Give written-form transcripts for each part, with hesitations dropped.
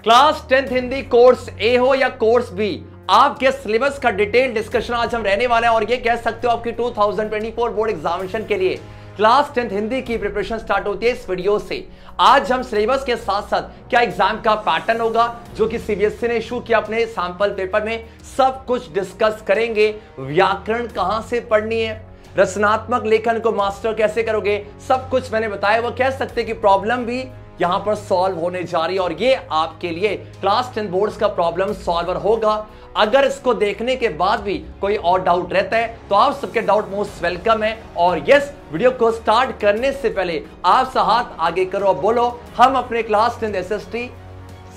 Class 10th Hindi course ए हो या course B, आपके सिलेबस का डिटेल डिस्कशन आज हम रहने वाले हैं। और ये कह सकते हो आपकी 2024 बोर्ड एग्जामिनेशन के लिए क्लास 10th हिंदी की प्रिपरेशन स्टार्ट होती है इस वीडियो से। आज हम सिलेबस के साथ साथ क्या एग्जाम का पैटर्न होगा जो कि सीबीएसई ने इशू किया अपने सैंपल पेपर में, सब कुछ डिस्कस करेंगे। व्याकरण कहां से पढ़नी है, रचनात्मक लेखन को मास्टर कैसे करोगे, सब कुछ मैंने बताया। वो कह सकते कि प्रॉब्लम भी यहां पर सॉल्व होने जा रही है और ये आपके लिए क्लास 10 बोर्ड्स का प्रॉब्लम सॉल्वर होगा। अगर इसको देखने के बाद भी कोई और डाउट रहता है तो आप सबके डाउट मोस्ट वेलकम है। और यस, वीडियो को स्टार्ट करने से पहले आप हाथ आगे करो और बोलो हम अपने क्लास 10 एसएसटी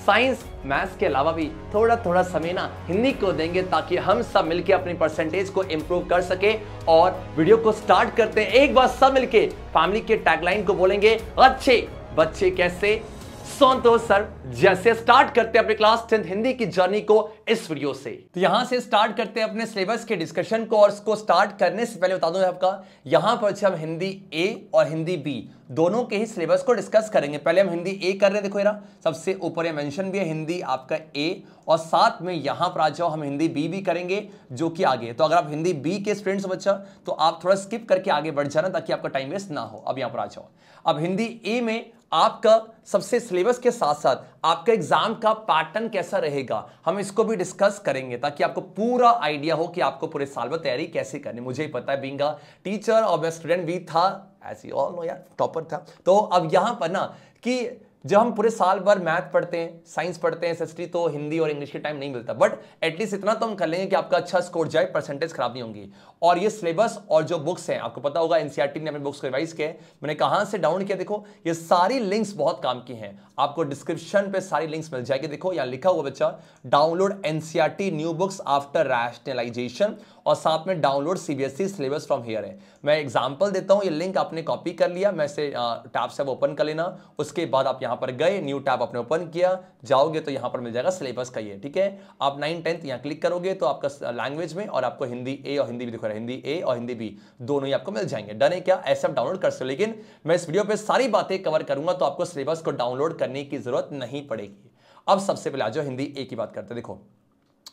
साइंस मैथ्स के अलावा भी थोड़ा थोड़ा समय ना हिंदी को देंगे ताकि हम सब मिलके अपनी परसेंटेज को इंप्रूव कर सके। और वीडियो को स्टार्ट करते हैं, एक बार सब मिलके फैमिली के टैगलाइन को बोलेंगे, अच्छे बच्चे कैसे संतोष सर जैसे। स्टार्ट करते हैं अपने क्लास 10th हिंदी की जर्नी को इस वीडियो से। तो यहां से स्टार्ट करते हैं अपने सिलेबस के डिस्कशन को। और इसको स्टार्ट करने से पहले बता दूं आपका, यहां पर हम हिंदी ए और हिंदी बी दोनों के ही सिलेबस को डिस्कस करेंगे। पहले हम हिंदी ए कर रहे हैं, देखो यार सबसे ऊपर ये मेंशन भी है हिंदी आपका ए, और साथ में यहां पर आ जाओ हम हिंदी बी भी करेंगे जो कि आगे। तो अगर आप हिंदी बी के स्टूडेंट्स हो बच्चा तो आप थोड़ा स्किप करके आगे बढ़ जाना ताकि आपका टाइम वेस्ट ना हो। अब यहां पर आ जाओ। अब हिंदी ए में आपका सबसे सिलेबस के साथ साथ आपका एग्जाम का पैटर्न कैसा रहेगा हम इसको भी डिस्कस करेंगे ताकि आपको पूरा आइडिया हो कि आपको पूरे साल में तैयारी कैसे करनी। मुझे ही पता है, बीइंग अ टीचर और मैं स्टूडेंट भी था, ऐसी ऑल नो यार, टॉपर था। तो अब यहां पर ना कि जब हम पूरे साल भर मैथ पढ़ते हैं, साइंस पढ़ते हैं, एसएसटी, तो हिंदी और इंग्लिश के टाइम नहीं मिलता, बट एटलीस्ट इतना तो हम कर लेंगे कि आपका अच्छा स्कोर जाए, परसेंटेज खराब नहीं होंगी। और ये सिलेबस और जो बुक्स हैं आपको पता होगा एनसीईआरटी ने अपने बुक्स को रिवाइज किया है। मैंने कहां से डाउन किया, देखो ये सारी लिंक्स बहुत काम की हैं, आपको डिस्क्रिप्शन पे सारी लिंक्स मिल जाएगी। देखो यहां लिखा हुआ बच्चा, download NCERT new books after rationalisation, और साथ में download CBSE syllabus from here है। मैं एग्जांपल देता हूं, ये लिंक आपने कॉपी कर लिया, मैं से टैब से ओपन कर लेना। उसके बाद आप यहां पर गए, न्यू टैब आपने ओपन किया, जाओगे तो यहां पर मिल जाएगा सिलेबस का ये, ठीक है। आप 9 10th यहां क्लिक करोगे तो आपका लैंग्वेज में और आपको हिंदी ए और हिंदी बी दिख रहा है, हिंदी ए और हिंदी बी दोनों ही आपको मिल जाएंगे। डन है क्या? ऐसे आप डाउनलोड कर सकते हो, लेकिन मैं इस वीडियो पे सारी बातें कवर करूंगा तो आपको सिलेबस को डाउनलोड करने की जरूरत नहीं पड़ेगी। अब सबसे पहले आ जाओ हिंदी ए की बात करते हैं। देखो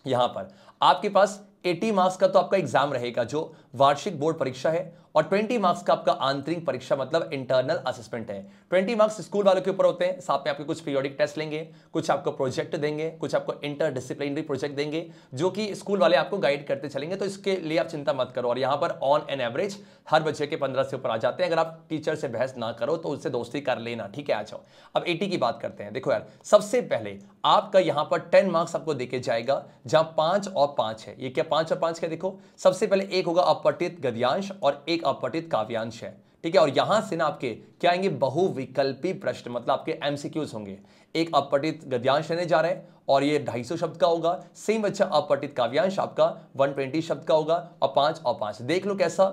यहां पर आपके पास 80 मार्क्स का तो आपका एग्जाम रहेगा जो वार्षिक बोर्ड परीक्षा है, और 20 मार्क्स का आपका आंतरिक परीक्षा मतलब इंटरनल असेसमेंट है। 20 मार्क्स स्कूल वालों के ऊपर होते हैं, साथ में आपके कुछ पीरियोडिक टेस्ट लेंगे, कुछ आपको प्रोजेक्ट देंगे, कुछ आपको इंटरडिसिप्लिनरी प्रोजेक्ट देंगे जो कि स्कूल वाले आपको गाइड करते चलेंगे। तो इसके लिए आप चिंता मत करो। और यहाँ पर ऑन एन एवरेज हर बच्चे के 15 से ऊपर आ जाते हैं। अगर आप टीचर से बहस ना करो तो उससे दोस्ती कर लेना, ठीक है। आ जाओ अब 80 की बात करते हैं। देखो यार सबसे पहले आपका यहाँ पर 10 मार्क्स आपको देके जाएगा जहां 5 और 5 है। ये क्या 5 और 5 क्या? देखो सबसे पहले एक होगा अपठित गद्यांश और एक अपठित काव्यांश है, ठीक है। और यहां से ना आपके क्या आएंगे, बहुविकल्पी प्रश्न, मतलब आपके एमसीक्यूज होंगे। एक अपठित गद्यांश रहने जा रहा है और ये 250 शब्द का होगा। सेम बच्चा अपठित काव्यांश आपका 120 शब्द का होगा, और 5 और 5 देख लो कैसा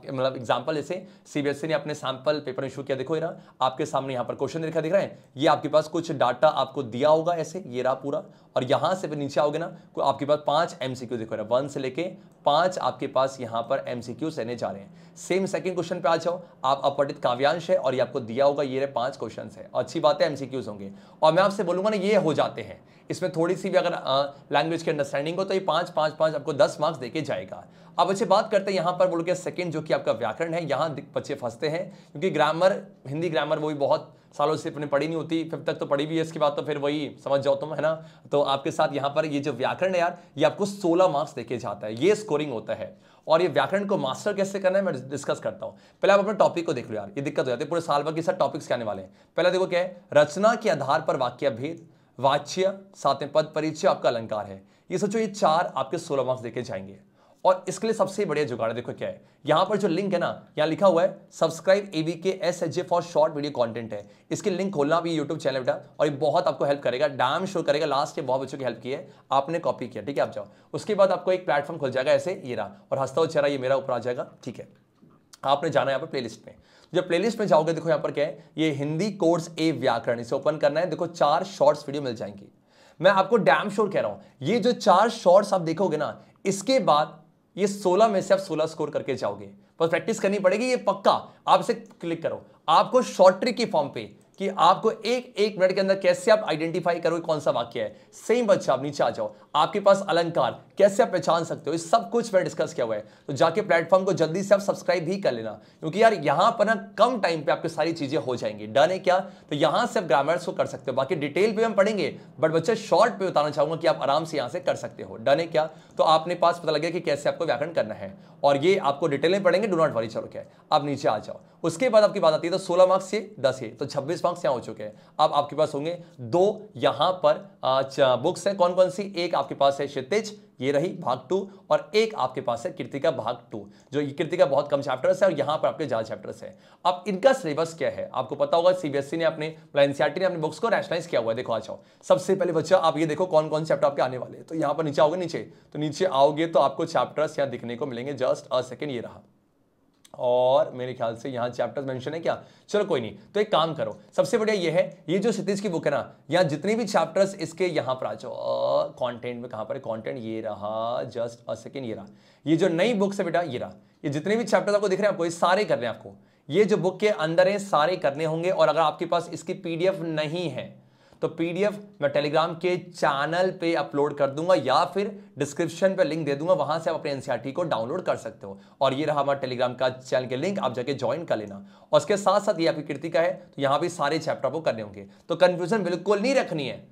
मतलब एग्जांपल। जैसे सीबीएसई ने अपने सैंपल पेपर इशू किया, देखो ये ना आपके सामने यहाँ पर क्वेश्चन दिख रहा है। ये आपके पास कुछ डाटा आपको दिया होगा ऐसे, ये रहा पूरा, और यहां से फिर नीचे आओगे ना आपके पास 5 एमसीक्यू देखो, 1 से लेके 5 आपके पास यहां पर एमसीक्यू रहने जा रहे हैं। सेम सेकंड क्वेश्चन पे आ जाओ, आप अपठित काव्यांश है और ये आपको दिया होगा, ये 5 क्वेश्चन है, अच्छी बात है एमसीक्यूज होंगे। और मैं आपसे बोलूंगा ना ये हो जाते हैं, इसमें थोड़ी सी भी अगर लैंग्वेज की अंडरस्टैंडिंग हो तो ये 5 5 5 आपको 10 मार्क्स देके जाएगा। अब अच्छी बात करते हैं यहां पर बोल के सेकंड जो कि आपका व्याकरण है। यहां बच्चे फंसते हैं क्योंकि ग्रामर, हिंदी ग्रामर वो भी बहुत सालों से अपने पढ़ी नहीं होती, 5th तक तो पढ़ी भी है, इसके बाद तो फिर वही समझ जाओ तुम, है ना। तो आपके साथ यहाँ पर ये जो व्याकरण है यार, ये आपको 16 मार्क्स देके जाता है, ये स्कोरिंग होता है। और ये व्याकरण को मास्टर कैसे करना है मैं डिस्कस करता हूं। पहले आप अपने टॉपिक को देख लो यार, ये दिक्कत हो जाती है पूरे साल भर के साथ टॉपिक्स क्या आने वाले हैं। पहले देखो क्या है, रचना के आधार पर वाक्य भेद, वाच्य, साथ में पद परिचय, आपका अलंकार है। ये सोचो ये 4 आपके 16 मार्क्स देके जाएंगे। और इसके लिए सबसे बढ़िया जुगाड़ देखो क्या है, यहां पर जो लिंक है ना, यहां लिखा हुआ है subscribe ABK for short video content है। इसके लिंक खोलना भी यूट्यूब चैनल बेटा, और ये बहुत आपको हेल्प करेगा, डैम शो करेगा। लास्ट में बहुत बच्चों की हेल्प की है, आपने कॉपी किया, ठीक है। आप जाओ, उसके बाद आपको एक प्लेटफॉर्म खुल जाएगा ऐसे, ये रहा, और हंसता हुआ चेहरा ये मेरा ऊपर आ जाएगा, ठीक है। आपने जाना है यहाँ पर प्लेलिस्ट में। जब प्लेलिस्ट में जाओगे देखो यहाँ पर क्या है, ये हिंदी कोर्स ए व्याकरण, इसे ओपन करना है। देखो 4 शॉर्ट्स वीडियो मिल जाएंगी। मैं आपको डैम श्योर कह रहा हूं, ये जो 4 शॉर्ट्स आप देखोगे ना, इसके बाद ये 16 में से आप 16 स्कोर करके जाओगे। बस प्रैक्टिस करनी पड़ेगी, ये पक्का। आप इसे क्लिक करो, आपको शॉर्ट ट्रिक की फॉर्म पे कि आपको एक एक मिनट के अंदर कैसे आप आइडेंटिफाई करोगे कौन सा वाक्य है। सेम बच्चा, आप नीचे आ जाओ, आपके पास अलंकार कैसे आप पहचान सकते हो, इस सब कुछ मैंने डिस्कस किया हुआ है। तो जाके प्लेटफॉर्म को जल्दी से आप सब्सक्राइब भी कर लेना, क्योंकि यार यहां पर ना कम टाइम पे आपकी सारी चीजें हो जाएंगी। डन है क्या? तो यहां से आप ग्रामर्स को कर सकते हो, बाकी डिटेल पे हम पढ़ेंगे, बट बच्चे शॉर्ट पे बताना चाहूंगा कि आप आराम से यहां से कर सकते हो। डन है क्या? तो आपने पास पता लगे कि कैसे आपको व्याकरण करना है, और ये आपको डिटेल में पढ़ेंगे, डू नॉट वरी। चलो क्या, अब नीचे आ जाओ। उसके बाद आपकी बात आती है तो 16 मार्क्स से 10 है, तो 26 मार्क्स यहां हो चुके हैं। अब आपके पास होंगे दो यहां पर बुक्स है, कौन कौन सी? एक आपके पास है क्षितिज, ये रही भाग 2, और एक आपके पास है कृतिका भाग 2। जो ये कृतिका बहुत कम चैप्टर्स है और यहां पर आपके ज्यादा चैप्टर्स है। अब इनका सिलेबस क्या है आपको पता होगा, सीबीएसई ने अपने एनसीईआरटी ने अपने बुक्स को रैशनलाइज किया हुआ है। देखो आ जाओ, सबसे पहले बच्चा आप ये देखो कौन कौन से चैप्टर आपके आने वाले हैं। तो यहां पर नीचे आओगे, नीचे आओगे तो आपको चैप्टर्स यहां दिखने को मिलेंगे। जस्ट अ सेकेंड, ये रहा, और मेरे ख्याल से यहां चैप्टर्स मेंशन है क्या? चलो कोई नहीं, तो एक काम करो, सबसे बढ़िया ये है, ये जो क्षितिज की बुक है ना, यहां जितने भी चैप्टर्स इसके यहां पर आ जाओ, कंटेंट में कहां पर है कंटेंट, ये रहा, जस्ट अ सेकंड, ये रहा, ये जो नई बुक है बेटा, ये रहा, ये जितने भी चैप्टर्स आपको दिख रहे हैं आपको ये सारे करने हैं। आपको ये जो बुक के अंदर है सारे करने होंगे, और अगर आपके पास इसकी पीडीएफ नहीं है तो पीडीएफ मैं टेलीग्राम के चैनल पे अपलोड कर दूंगा, या फिर डिस्क्रिप्शन पे लिंक दे दूंगा, वहां से आप अपने एनसीईआरटी को डाउनलोड कर सकते हो। और ये रहा हमारा टेलीग्राम का चैनल के लिंक, आप जाके ज्वाइन कर लेना। और उसके साथ साथ ये आपकी कृतिका है, तो यहां भी सारे चैप्टर आपको करने होंगे। तो कंफ्यूजन बिल्कुल नहीं रखनी है।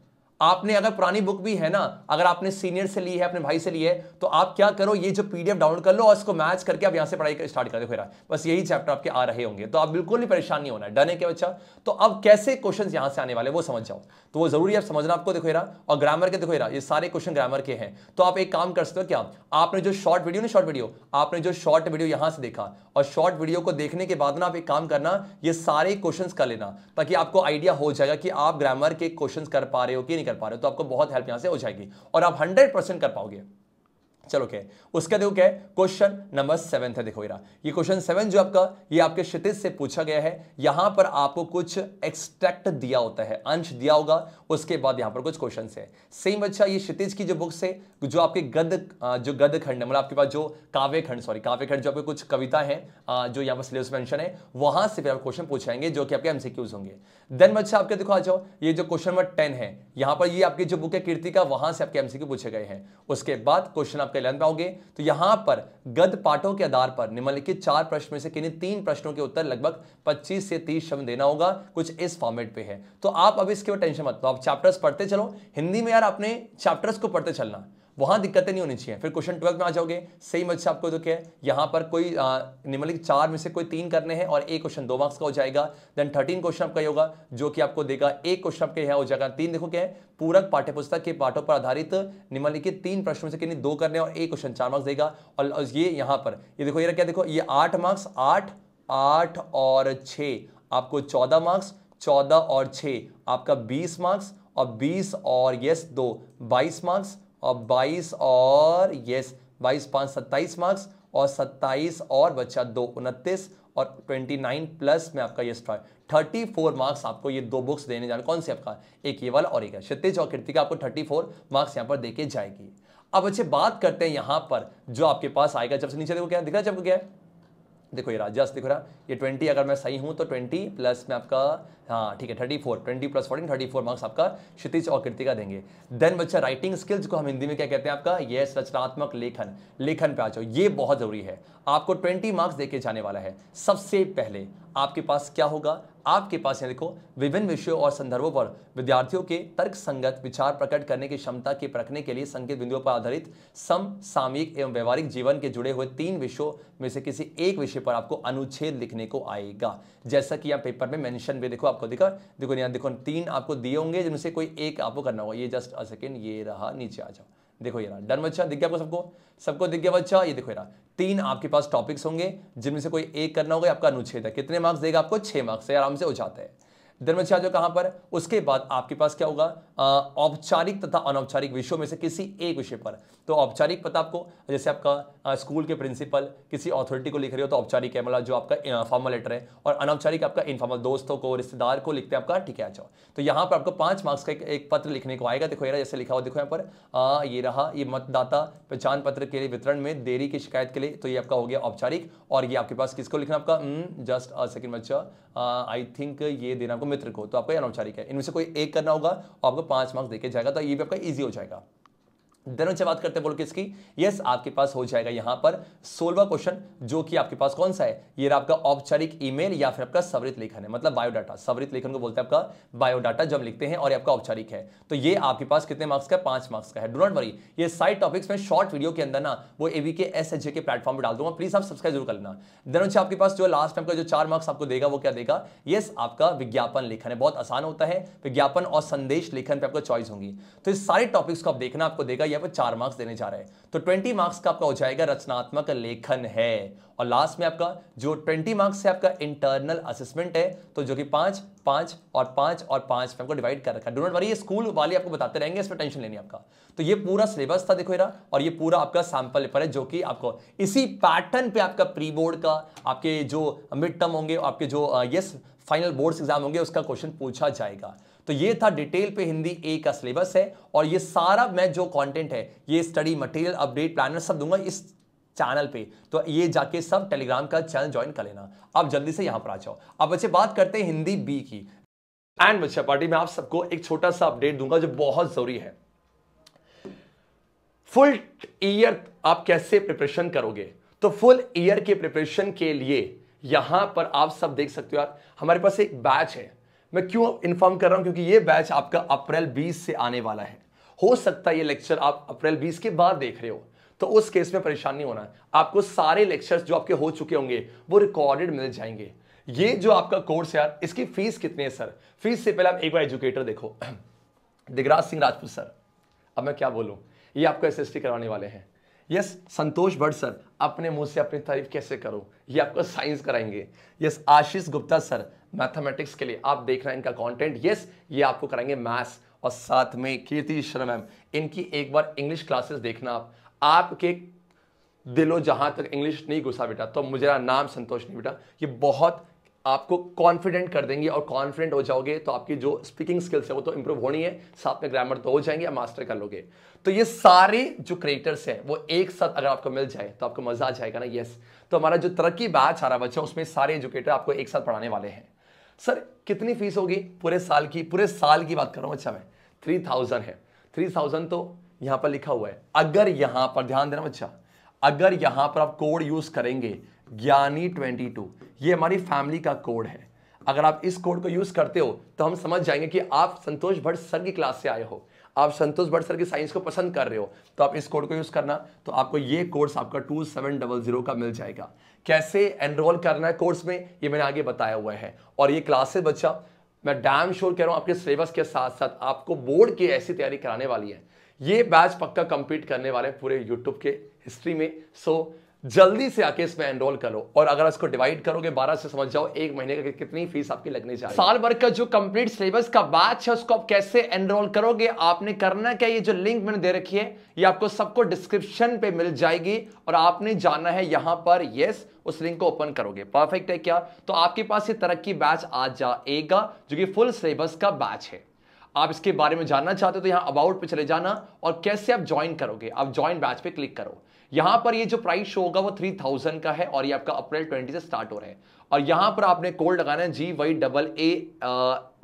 आपने अगर पुरानी बुक भी है ना, अगर आपने सीनियर से ली है, अपने भाई से ली है, तो आप क्या करो, ये जो पीडीएफ डाउनलोड कर लो और इसको मैच करके आप यहां से पढ़ाई स्टार्ट कर दो। बस यही चैप्टर आपके आ रहे होंगे, तो आप बिल्कुल नहीं परेशान नहीं होना है। डन है क्या बच्चा? तो अब कैसे क्वेश्चन यहां से आने वाले वो समझ जाओ, तो वो जरूरी है समझना आपको। देखो और ग्रामर के देखो ये सारे क्वेश्चन ग्रामर के हैं। तो आप एक काम कर सकते हो, क्या आपने जो शॉर्ट वीडियो यहां से देखा, और शॉर्ट वीडियो को देखने के बाद ना आप एक काम करना, ये सारे क्वेश्चंस कर लेना, ताकि आपको आइडिया हो जाएगा कि आप ग्रामर के क्वेश्चंस कर पा रहे हो कि नहीं कर पा रहे हो। तो आपको बहुत हेल्प यहां से हो जाएगी और आप 100% कर पाओगे। चलो क्या उसका देखो क्या है, क्वेश्चन नंबर 7 है। देखो ये क्वेश्चन 7 जो आपका, ये आपके क्षितिज से पूछा गया है। यहां पर आपको कुछ एक्सट्रैक्ट दिया होता है, अंश दिया होगा, उसके बाद यहां पर कुछ क्वेश्चन है। सेम बच्चा ये क्षितिज की जो बुक से जो आपके गद्य खंड, मतलब आपके पास जो काव्य खंड जो आपके कुछ कविता है जो यहां पर सिलेबस मेंशन है, वहां से फिर क्वेश्चन पूछाएंगे जो कि आपके एमसीक्यूज होंगे। देन बच्चा आपके देखो आ जाओ, ये जो क्वेश्चन नंबर 10 है, यहां पर ये आपकी जो बुक है कृतिका, वहां से आपके एमसीक्यू पूछे गए हैं। उसके बाद क्वेश्चन आपके 11 पे आओगे, तो यहां पर गद्य पाठों के आधार पर निम्नलिखित 4 प्रश्न में से किन्हीं 3 प्रश्नों के उत्तर लगभग 25 से 30 शब्द देना होगा, कुछ इस फॉर्मेट पे है। तो आप अब इसके ऊपर टेंशन मत लो, आप चैप्टर्स पढ़ते चलो। हिंदी में यार अपने चैप्टर्स को पढ़ते चलना, वहां दिक्कतें नहीं होनी चाहिए। फिर क्वेश्चन 12 में आ जाओगे, सेम अच्छा आपको तो क्या है, यहां पर कोई निम्नलिखित 4 में से कोई 3 करने हैं और एक क्वेश्चन 2 मार्क्स का हो जाएगा। देन 13 क्वेश्चन आपका होगा जो कि आपको देगा, एक क्वेश्चन आपके यहां हो जाएगा 3। देखो क्या है, पूरक पाठ्यपुस्तक के पाठों पर आधारित निम्नलिखित 3 प्रश्नों से किन्हीं 2 करने और एक क्वेश्चन 4 मार्क्स देगा। और ये यहां पर ये देखो ये क्या, देखो ये 8 मार्क्स, 8 और 6 आपको 14 मार्क्स, 14 और 6 आपका 20 मार्क्स, और 20 और यस 2 22 मार्क्स, और 22 और यस 22 5 27 मार्क्स, और 27 और बच्चा 2 29, और 29 प्लस में आपका ये 34 मार्क्स आपको ये 2 बुक्स देने जाने। कौन से आपका, एक ये वाला और एक है क्षितिज और कृतिका, आपको 34 मार्क्स यहां पर देके जाएगी। अब अच्छे बात करते हैं यहां पर जो आपके पास आएगा, जब से नीचे देखो क्या दिख रहा है, जब क्या है देखो ये राजस दिख रहा, ये 20 अगर मैं सही हूं तो 20 प्लस में आपका, हाँ ठीक है 34, 20 प्लस 14 34 मार्क्स आपका क्षितिज और कृतिका देंगे। देन बच्चा राइटिंग स्किल्स को हम हिंदी में क्या कहते हैं आपका, ये रचनात्मक लेखन पे आ जाओ, ये बहुत जरूरी है। आपको 20 मार्क्स देके जाने वाला है। सबसे पहले आपके पास क्या होगा, आपके पास देखो विभिन्न विषयों और संदर्भों पर विद्यार्थियों के तर्क संगत विचार प्रकट करने की क्षमता के परखने के लिए संकेत बिंदुओं पर आधारित समसामयिक एवं व्यवहारिक जीवन के जुड़े हुए 3 विषयों में से किसी एक विषय पर आपको अनुच्छेद लिखने को आएगा। जैसा कि यहाँ पेपर में मेंशन भी देखो आपको दिखा, देखो यहाँ देखो 3 आपको दिए होंगे जिनमें से कोई एक आपको करना होगा। ये जस्ट अ सेकेंड, ये रहा, नीचे आ जाओ, देखो ये रहा। डन बच्चा, दिख गया आपको, सबको दिख गया बच्चा। ये देखो ये रहा, 3 आपके पास टॉपिक्स होंगे जिनमें से कोई एक करना होगा, आपका अनुच्छेद है। कितने मार्क्स देगा आपको, 6 मार्क्स से आराम से हो जाता है। देन बच्चा जो कहां पर, उसके बाद आपके पास क्या होगा, औपचारिक तथा अनौपचारिक विषयों में से किसी एक विषय पर। तो औपचारिक पता आपको, जैसे आपका स्कूल के प्रिंसिपल किसी अथॉरिटी को लिख रहे हो तो औपचारिक है, मतलब जो आपका फॉर्मल लेटर है। और अनौपचारिक आपका इनफॉर्मल, दोस्तों को रिश्तेदार को लिखते हैं आपका, ठीक है। अच्छा, तो यहाँ पर आपको 5 मार्क्स का एक पत्र लिखने को आएगा। देखो जैसे लिखा हुआ, देखो यहाँ पर ये रहा, ये मतदाता पहचान पत्र के लिए वितरण में देरी की शिकायत के लिए, तो ये आपका हो गया औपचारिक। और ये आपके पास किसको लिखना आपका, जस्ट अ सेकंड बच्चा, आई थिंक ये देना आपको मित्र को, तो आपका अनौपचारिक है। इनमें से कोई एक करना होगा और आपको 5 मार्क्स देके जाएगा, तो ये भी आपका ईजी हो जाएगा। देन से बात करते हैं बोल किसकी, यस आपके पास हो जाएगा यहां पर 16वां क्वेश्चन, जो कि आपके पास कौन सा है, ये आपका औपचारिक ईमेल या फिर आपका सवरित लेखन है, मतलब बायोडाटा। सवरित लेखन को बोलते हैं आपका बायोडाटा जब लिखते हैं, और ये आपका औपचारिक है। तो ये आपके पास कितने मार्क्स का है, 5 मार्क्स का है। डू नॉट वरी, ये साइड टॉपिक्स में शॉर्ट वीडियो के अंदर ना वो एवीके एसएचजे के प्लेटफॉर्म पर डाल दूंगा, प्लीज आप सब्सक्राइब जरूर कर लेना। देन से आपके पास जो लास्ट टाइम का जो 4 मार्क्स आपको देगा वो क्या देगा, यस आपका विज्ञापन लेखन है। बहुत आसान होता है, विज्ञापन और संदेश लेखन पे आपको चॉइस होंगी। तो इस सारे टॉपिक्स को आप देखना, आपको देगा यहाँ पर 4 मार्क्स देने जा रहा है। तो 20 मार्क्स का आपका हो जाएगा रचनात्मक लेखन है, और लास्ट में आपका जो 20 मार्क्स है आपका इंटरनल असेसमेंट है, तो जो कि 5, 5 और 5 और 5 में आपको डिवाइड कर रखा है। डू नॉट वरी, ये स्कूल वाले आपको बताते रहेंगे, इस पर टेंशन लेनी आपका। तो ये पूरा सिलेबस था देखो इरा, और ये पूरा आपका सैंपल पेपर है, जो कि आपको इसी पैटर्न पे आपका प्री बोर्ड का, आपके जो मिड टर्म होंगे, आपके जो यस फाइनल बोर्ड्स एग्जाम होंगे, उसका क्वेश्चन पूछा जाएगा। तो ये था डिटेल पे हिंदी ए का सिलेबस है, और ये सारा मैं जो कंटेंट है, ये स्टडी मटेरियल, अपडेट, प्लानर सब दूंगा इस चैनल पे। तो ये जाके सब टेलीग्राम का चैनल ज्वाइन कर लेना। अब जल्दी से यहां पर आ जाओ। अब बच्चे बात करते हैं हिंदी बी की। एंड बच्चा पार्टी में आप सबको एक छोटा सा अपडेट दूंगा जो बहुत जरूरी है। फुल ईयर आप कैसे प्रिपरेशन करोगे, तो फुल ईयर के प्रिपरेशन के लिए यहां पर आप सब देख सकते हो यार, हमारे पास एक बैच है। मैं क्यों इन्फॉर्म कर रहा हूं, क्योंकि ये बैच आपका अप्रैल 20 से आने वाला है। हो सकता है ये लेक्चर आप अप्रैल 20 के बाद देख रहे हो, तो उस केस में परेशान नहीं होना है। आपको सारे लेक्चर्स जो आपके हो चुके होंगे वो रिकॉर्डेड मिल जाएंगे। ये जो आपका कोर्स है यार, इसकी फीस कितनी है सर, फीस से पहले आप एक बार एजुकेटर देखो, दिगराज सिंह राजपूत सर, अब मैं क्या बोलूं, ये आपको एसएसटी करवाने वाले हैं। यस संतोष भट्ट सर, अपने मुंह से अपनी तारीफ कैसे करो, ये आपको साइंस कराएंगे। Yes Ashish Gupta sir, mathematics के लिए आप देख रहे हैं इनका कंटेंट। यस ये आपको कराएंगे मैथ्स, और साथ में कीर्ति शर्मा मैम, इनकी एक बार इंग्लिश क्लासेस देखना आप। आपके दिलो जहां तक इंग्लिश नहीं घुसा बेटा, तो मुझे नाम संतोष नहीं बेटा, ये बहुत आपको कॉन्फिडेंट कर देंगे, और कॉन्फिडेंट हो जाओगे तो आपकी जो स्पीकिंग स्किल्स है वो तो इंप्रूव होनी है, साथ में ग्रामर तो हो जाएंगे, आप मास्टर कर लोगे। तो ये सारे जो क्रिएटर्स हैं वो एक साथ अगर आपको मिल जाए तो आपको मजा आ जाएगा ना। यस, तो हमारा जो तरक्की बैच आ रहा है बच्चा, उसमें सारे एजुकेटर आपको एक साथ पढ़ाने वाले हैं। सर कितनी फीस होगी पूरे साल की, पूरे साल की बात कर रहा हूं बच्चा मैं, 3000 है। 3000 तो यहां पर लिखा हुआ है। अगर यहां पर ध्यान देना बच्चा, अगर यहां पर आप कोड यूज करेंगे ज्ञानी 22, ये हमारी फैमिली का कोड है। अगर आप इस कोड को यूज करते हो तो हम समझ जाएंगे कि आप संतोष भट्ट सर की क्लास से आए हो, आप संतोष भट्ट सर की साइंस को पसंद कर रहे हो, तो आप इस कोड को यूज करना, तो आपको ये कोर्स आपका 2700 का मिल जाएगा। कैसे एनरोल करना है कोर्स में, ये मैंने आगे बताया हुआ है। और ये क्लासेस बच्चा मैं डैम श्योर कह रहा हूं आपके सिलेबस के साथ साथ आपको बोर्ड की ऐसी तैयारी कराने वाली है। ये बैच पक्का कंप्लीट करने वाले हैं पूरे यूट्यूब के हिस्ट्री में। सो जल्दी से आके इसमें एनरोल करो, और अगर इसको डिवाइड करोगे 12 से, समझ जाओ एक महीने का कितनी फीस आपकी लगने जा रही है। साल भर का जो कंप्लीट सिलेबस का बैच है उसको आप कैसे एनरोल करोगे, आपने करना क्या, ये जो लिंक मैंने दे रखी है ये आपको सबको डिस्क्रिप्शन पे मिल जाएगी, और आपने जाना है यहां पर। यस उस लिंक को ओपन करोगे, परफेक्ट है क्या, तो आपके पास ये तरक्की बैच आ जाएगा जो कि फुल सिलेबस का बैच है। आप इसके बारे में जानना चाहते हो तो यहां अबाउट पे चले जाना, और कैसे आप ज्वाइन करोगे, आप ज्वाइन बैच पे क्लिक करो। यहां पर ये जो प्राइस शो होगा वो 3000 का है, और ये आपका अप्रैल 20 से स्टार्ट हो रहा है। और यहां पर आपने कोड लगाना है GYAA,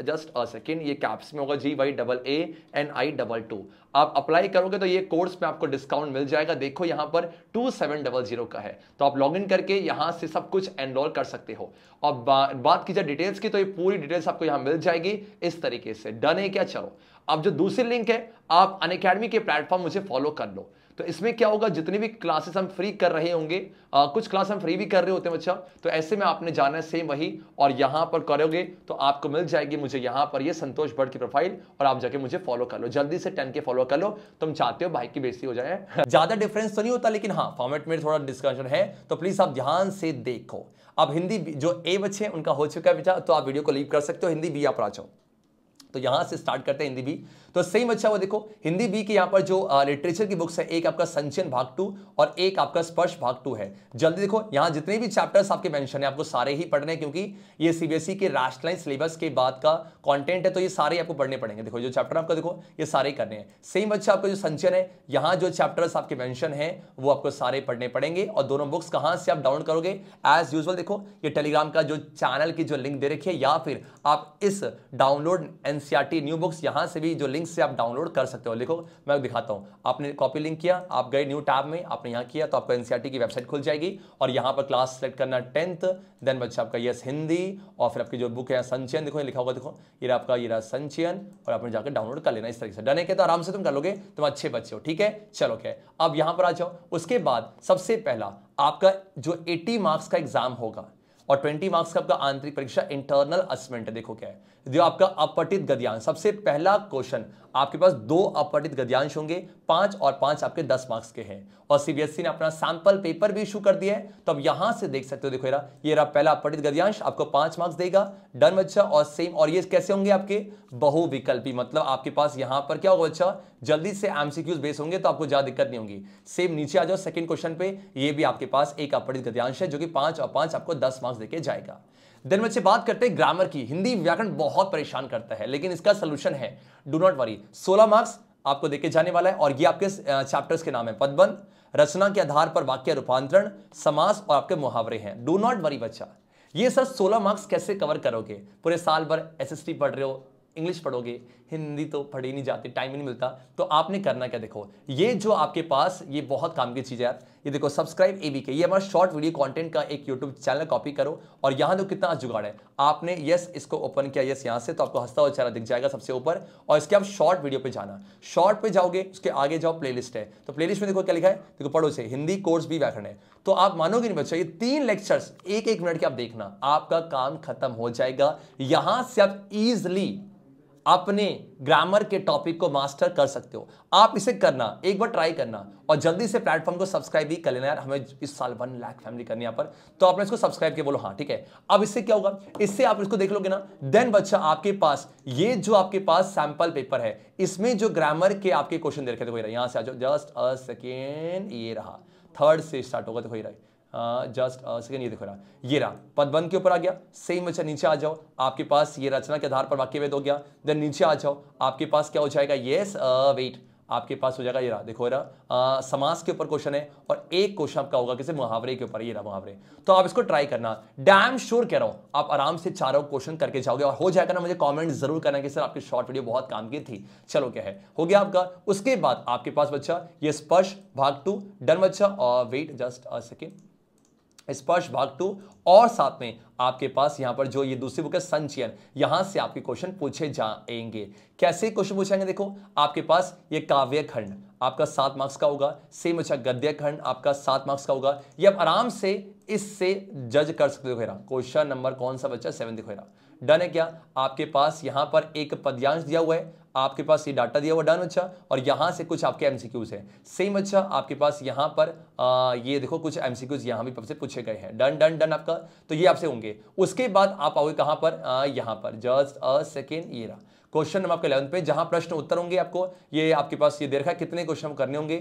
जस्ट अ सेकेंड, ये कैप्स में होगा GYAANI22। आप अप्लाई करोगे तो ये कोर्स में आपको डिस्काउंट मिल जाएगा। देखो यहां पर 2700 का है, तो आप लॉग इन करके यहां से सब कुछ एनरोल कर सकते हो। और बात की जाए डिटेल्स की, तो ये पूरी डिटेल्स आपको यहां मिल जाएगी इस तरीके से। डन है क्या, चलो अब जो दूसरी लिंक है, आप अनअकैडमी के प्लेटफॉर्म मुझे फॉलो कर लो। तो इसमें क्या होगा, जितनी भी क्लासेस हम फ्री कर रहे होंगे, कुछ क्लास हम फ्री भी कर रहे होते हैं बच्चा, तो ऐसे में आपने जाना है सेम वही, और यहां पर करोगे तो आपको मिल जाएगी मुझे यहां पर ये संतोष भट्ट की प्रोफाइल, और आप जाके मुझे फॉलो कर लो, जल्दी से 10K फॉलो कर लो। तुम चाहते हो भाई की बेइज्जती हो जाए ज्यादा डिफरेंस तो नहीं होता, लेकिन हाँ फॉर्मेट में थोड़ा डिस्कशन है, तो प्लीज आप ध्यान से देखो। अब हिंदी जो ए बच्चे उनका हो चुका है बेटा, तो आप वीडियो को लीव कर सकते हो। हिंदी बी आप आ जाओ। तो यहां से स्टार्ट करते हैं हिंदी बी। तो सेम अच्छा वो देखो हिंदी बी के यहां पर जो लिटरेचर की बुक्स है, एक आपका संचयन भाग 2 और एक आपका स्पर्श भाग 2 है। जल्दी देखो यहां जितने भी चैप्टर्स आपके मेंशन है आपको सारे ही पढ़ने हैं, क्योंकि ये सीबीएसई के रैशनलाइज्ड सिलेबस के बाद का कंटेंट है, तो ये सारे आपको पढ़ने पड़ेंगे। देखो जो चैप्टर आपका देखो ये सारे करने हैं। सेम अच्छा आपका जो संचयन है, यहां जो चैप्टर्स आपके मेंशन है वो आपको सारे पढ़ने पड़ेंगे। और दोनों बुक्स कहां से आप डाउनलोड करोगे? एज यूजुअल देखो ये टेलीग्राम का जो चैनल की जो लिंक दे रखी है, या फिर आप इस डाउनलोड एनसीईआरटी न्यू बुक्स यहां से भी जो लिंक से आप डाउनलोड कर सकते हो। देखो मैं दिखाता हूं, आपने कॉपी लिंक किया, आप गए न्यू टैब में, आपने यहां किया तो आपको एनसीईआरटी की वेबसाइट खुल जाएगी और यहां पर क्लास सेलेक्ट करना 10th, देन बच्चा आपका यस हिंदी, और फिर आपकी जो बुक है संचयन, देखो लिखा होगा, देखो ये आपका ये रहा संचयन, और आपने जाकर डाउनलोड कर लेना। इस तरीके से डन है क्या? तो आराम से तुम कर लोगे, तुम अच्छे बच्चे हो। ठीक है, चलो क्या अब यहां पर आ जाओ। उसके बाद सबसे पहला आपका जो 80 मार्क्स का एग्जाम होगा और 20 मार्क्स का आपका आंतरिक परीक्षा इंटरनल असेसमेंट है। देखो क्या है, जो आपका अपठित गद्यांश, सबसे पहला क्वेश्चन आपके पास 2 अपठित गद्यांश होंगे, 5 और 5 आपके 10 मार्क्स के हैं। और सीबीएसई ने अपना सैंपल पेपर भी इशू कर दिया है, तो अब यहां से देख सकते हो, देखो ये रहा पहला अपठित गद्यांश, आपको 5 मार्क्स देगा। डन बच्चा। और सेम, और ये कैसे होंगे आपके? बहुविकल्पी, मतलब आपके पास यहां पर क्या होगा बच्चा, जल्दी से एमसीक्यूज बेस होंगे, तो आपको ज्यादा दिक्कत नहीं होगी। सेम नीचे आ जाओ सेकंड क्वेश्चन पे, ये भी आपके पास एक अपठित गद्यांश है जो कि 5 और 5 आपको 10 मार्क्स देके जाएगा। देन बच्चे बात करते हैं ग्रामर की। हिंदी व्याकरण बहुत परेशान करता है, लेकिन इसका सोल्यूशन है, डू नॉट वरी। 16 मार्क्स आपको देके जाने वाला है, और ये आपके चैप्टर्स के नाम है पदबंध, रचना के आधार पर वाक्य रूपांतरण, समास और आपके मुहावरे हैं। डू नॉट वरी बच्चा, ये सर 16 मार्क्स कैसे कवर करोगे? पूरे साल भर एसएसटी पढ़ रहे हो, इंग्लिश पढ़ोगे, हिंदी तो पढ़ी नहीं जाती, टाइम ही नहीं मिलता, तो आपने करना क्या? देखो ये जो आपके पास ये बहुत काम की चीज है यार, ये देखो सब्सक्राइब एबीके, ये हमारा शॉर्ट वीडियो कंटेंट का एक यूट्यूब चैनल, कॉपी करो। और यहां देखो कितना जुगाड़ है, आपने यस इसको ओपन किया, यस यहां से, तो आपको हंसता हुआ चेहरा दिख जाएगा सबसे ऊपर, और इसके आप शॉर्ट वीडियो पे जाना, शॉर्ट पे जाओगे, उसके आगे जाओ प्लेलिस्ट है, तो प्लेलिस्ट में देखो क्या लिखा है, देखो पढ़ो से हिंदी कोर्स भी व्याकरण है। तो आप मानोगे नहीं बच्चा, ये 3 लेक्चर्स 1-1 मिनट के आप देखना, आपका काम खत्म हो जाएगा। यहां से आप इजिली अपने ग्रामर के टॉपिक को मास्टर कर सकते हो। आप इसे करना, एक बार ट्राई करना, और जल्दी से प्लेटफॉर्म को सब्सक्राइब भी कर लेना यार, हमें इस साल 1 लाख फैमिली करनी है यहाँ पर, तो आपने इसको सब्सक्राइब किया, बोलो हाँ ठीक है। अब इससे क्या होगा, इससे आप इसको देख लोगे ना, देन बच्चा आपके पास ये जो आपके पास सैंपल पेपर है, इसमें जो ग्रामर के आपके क्वेश्चन दे रखे थे, यहां से आ जाओ, जस्ट अ सेकेंड, ये रहा 3rd से स्टार्ट होगा, देखो ये रहा जस्ट सेकेंड, ये देखो रहा, ये रहा पदबंध के ऊपर आ गया। सेम बच्चा नीचे आ जाओ, आपके पास ये रचना के आधार पर वाक्य वेद हो गया। देन नीचे आ जाओ, आपके पास क्या हो जाएगा, यस वेट, आपके पास हो जाएगा, ये रहा देखो, ये रहा समास के ऊपर क्वेश्चन है, और एक क्वेश्चन आपका होगा किसी मुहावरे के ऊपर, ये रहा मुहावरे। तो आप इसको ट्राई करना, डैम श्योर कह रहा हूं, आप आराम से चारों क्वेश्चन करके जाओगे, और हो जाएगा ना, मुझे कमेंट जरूर करना कि सर आपकी शॉर्ट वीडियो बहुत काम की थी। चलो क्या है, हो गया आपका। उसके बाद आपके पास बच्चा ये स्पर्श भाग 2, डन बच्चा, और वेट जस्ट अ सेकेंड, स्पर्श भाग 2, और साथ में आपके पास यहां पर जो ये दूसरी बुक है संचयन, यहां से आपके क्वेश्चन पूछे जाएंगे। कैसे क्वेश्चन पूछेंगे? देखो आपके पास ये काव्य खंड आपका 7 मार्क्स का होगा, सेम अच्छा गद्य खंड आपका 7 मार्क्स का होगा। ये आप आराम से इससे जज कर सकते हो। क्वेश्चन नंबर कौन सा बच्चा? 7 दिखो रहा। डन है क्या? आपके पास यहां पर एक पद्यांश दिया हुआ है, आपके पास ये डाटा दिया हुआ, डन अच्छा, और यहां से कुछ आपके एमसीक्यूज है। सेम अच्छा आपके पास यहां पर ये देखो कुछ एमसीक्यूज यहां भी आपसे पूछे गए हैं। डन डन डन आपका, तो ये आपसे होंगे। उसके बाद आप आओगे कहां पर? यहां पर जस्ट अ सेकेंड, ये रहा क्वेश्चन नंबर आपका 11 पे, जहां प्रश्न उत्तर होंगे आपको, ये आपके पास ये दे रखा है कितने क्वेश्चन करने होंगे,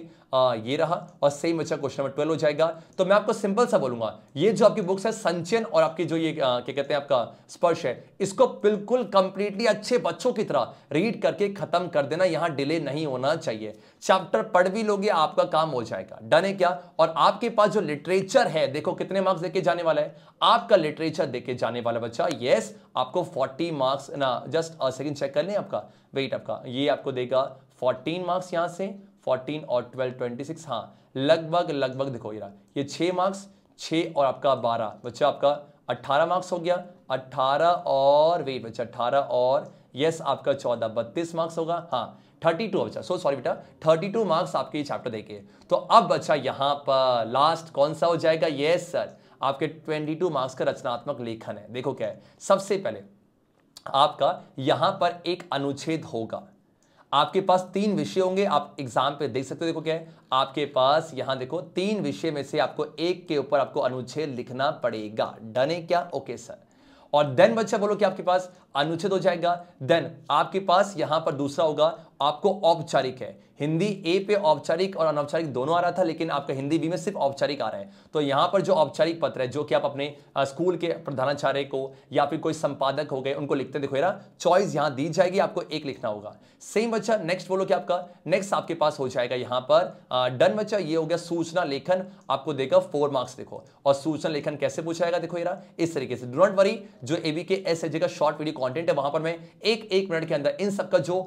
ये रहा। और सेम अच्छा क्वेश्चन नंबर 12 हो जाएगा। तो मैं आपको सिंपल सा बोलूंगा, ये जो आपकी बुक्स है संचयन और आपकी जो ये क्या कहते हैं आपका स्पर्श है, इसको बिल्कुल कंप्लीटली अच्छे बच्चों की तरह रीड करके खत्म कर देना, यहां डिले नहीं होना चाहिए। चैप्टर पढ़ भी लोगे, आपका काम हो जाएगा। डन है क्या? और आपके पास जो लिटरेचर है, देखो कितने मार्क्स देके जाने वाला है आपका लिटरेचर देके जाने वाला बच्चा, यस आपको 40 मार्क्स ना, जस्ट अ सेकंड चेक कर लें आपका वेट, आपका ये आपको देगा 14 मार्क्स, यहां से 14 और 12 26, हाँ लगभग लगभग देखो ये 6 मार्क्स, 6 और आपका 12 बच्चा, आपका 18 मार्क्स हो गया। 18 और वेट बच्चा 18 और यस आपका 14 32 मार्क्स होगा, हाँ 32 बच्चा, सो सॉरी बेटा 32 मार्क्स आपके चैप्टर देके। तो अब बच्चा यहां पर लास्ट कौन सा हो जाएगा? यस सर आपके 22 मार्क्स का रचनात्मक लेखन है। देखो क्या है, सबसे पहले आपका यहां पर एक अनुच्छेद होगा, आपके पास 3 विषय होंगे, आप एग्जाम पे देख सकते हो। देखो क्या है आपके पास यहां देखो 3 विषय में से आपको एक के ऊपर आपको अनुच्छेद लिखना पड़ेगा। डन है क्या? Okay sir. और देन बच्चा बोलो कि आपके पास अनुच्छेद हो जाएगा। देन आपके पास यहां पर दूसरा होगा आपको औपचारिक है। हिंदी ए पे औपचारिक और अनौपचारिक दोनों आ रहा था, लेकिन आपका हिंदी बी में सिर्फ औपचारिक आ रहा है। तो यहां पर जो औपचारिक पत्र है जो कि आप अपने स्कूल के प्रधानाचार्य को या फिर कोई संपादक हो गए उनको लिखते, देखो यार चॉइस यहां दी जाएगी, आपको एक लिखना होगा। सेम बच्चा नेक्स्ट बोलो कि आपका नेक्स्ट आपके पास हो जाएगा यहां पर डन बच्चा, ये हो गया सूचना लेखन, आपको देगा 4 मार्क्स। देखो और सूचना लेखन कैसे पूछा जाएगा, देखो यार इस तरीके से। डू नॉट वरी, जो एबीके एसएचजी का शॉर्ट वीडियो कंटेंट है वहां पर मैं एक मिनट के अंदर इन सबका जो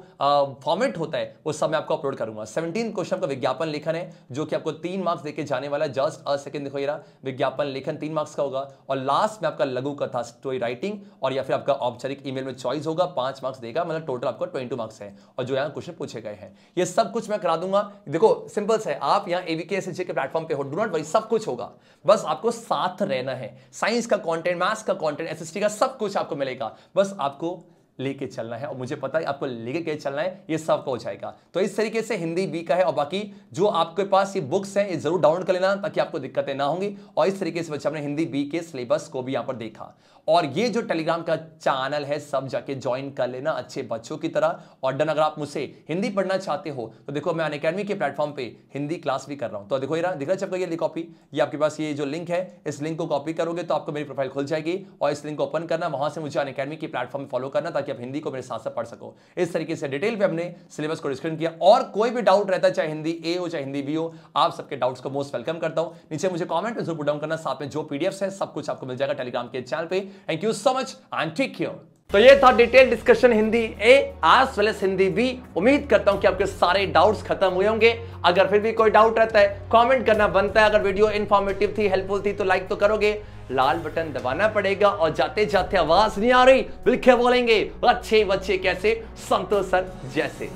फॉर्मेट होता है वो सब मैं आपको अपलोड करूंगा। 17 क्वेश्चन का विज्ञापन लेखन है जो कि आपको 3 मार्क्स देके जाने वाला है। जस्ट अ सेकंड, देखो यार विज्ञापन लेखन 3 मार्क्स का होगा और लास्ट में आपका लघु कथा स्टोरी राइटिंग और या फिर आपका औपचारिक ईमेल में चॉइस होगा, 5 मार्क्स देगा, मतलब टोटल आपको 22 मार्क्स है। और जो यहां क्वेश्चन पूछे गए हैं ये सब कुछ मैं करा दूंगा। देखो सिंपल है, आप यहां एबीके एसएचजी के प्लेटफॉर्म पे हो, डू नॉट वरी, सब कुछ होगा, बस आपको साथ रहना है। साइंस का कंटेंट, मैथ्स का कंटेंट, एसएसटी का सब कुछ आपको मिलेगा, बस आपको लेके चलना है। और मुझे पता है आपको लेके कैसे चलना है, ये सब हो जाएगा। तो इस तरीके से हिंदी बी का है। और बाकी जो आपके पास ये बुक्स हैं ये जरूर डाउनलोड कर लेना ताकि आपको दिक्कतें ना होंगी। और इस तरीके से बच्चा हमने हिंदी बी के सिलेबस को भी यहां पर देखा। और ये जो टेलीग्राम का चैनल है सब जाके ज्वाइन कर लेना अच्छे बच्चों की तरह। और डन, अगर आप मुझसे हिंदी पढ़ना चाहते हो तो देखो मैं अनअकैडमी के प्लेटफॉर्म पे हिंदी क्लास भी कर रहा हूं। तो देखो ये दिख रहा है ये कॉपी, ये आपके पास ये जो लिंक है, इस लिंक को कॉपी करोगे तो आपको मेरी प्रोफाइल खुल जाएगी और इस लिंक को ओपन करना, वहां से मुझे अनअकैडमी के प्लेटफॉर्म फॉलो करना ताकि आप हिंदी को मेरे साथ साथ पढ़ सको। इस तरीके से डिटेल पे हमने सिलेबस को डिस्कशन किया। और कोई भी डाउट रहता है, चाहे हिंदी ए हो चाहे हिंदी बी हो, आप सबके डाउट्स को मोस्ट वेलकम करता हूं। नीचे मुझे कमेंट में जरूर पुट डाउन करना, साथ में जो पीडीएफ्स है सब कुछ आपको मिल जाएगा टेलीग्राम के चैनल पे। Thank you so much, I am take care. तो ये था detail discussion Hindi A as well as Hindi B. उम्मीद करता हूं कि आपके सारे डाउट्स खत्म हुए होंगे। अगर फिर भी कोई डाउट रहता है कमेंट करना बनता है। अगर वीडियो इन्फॉर्मेटिव थी, हेल्पफुल थी तो लाइक तो करोगे, लाल बटन दबाना पड़ेगा। और जाते जाते आवाज नहीं आ रही बिल्कुल बोलेंगे अच्छे बच्चे कैसे, संतोष सर जैसे।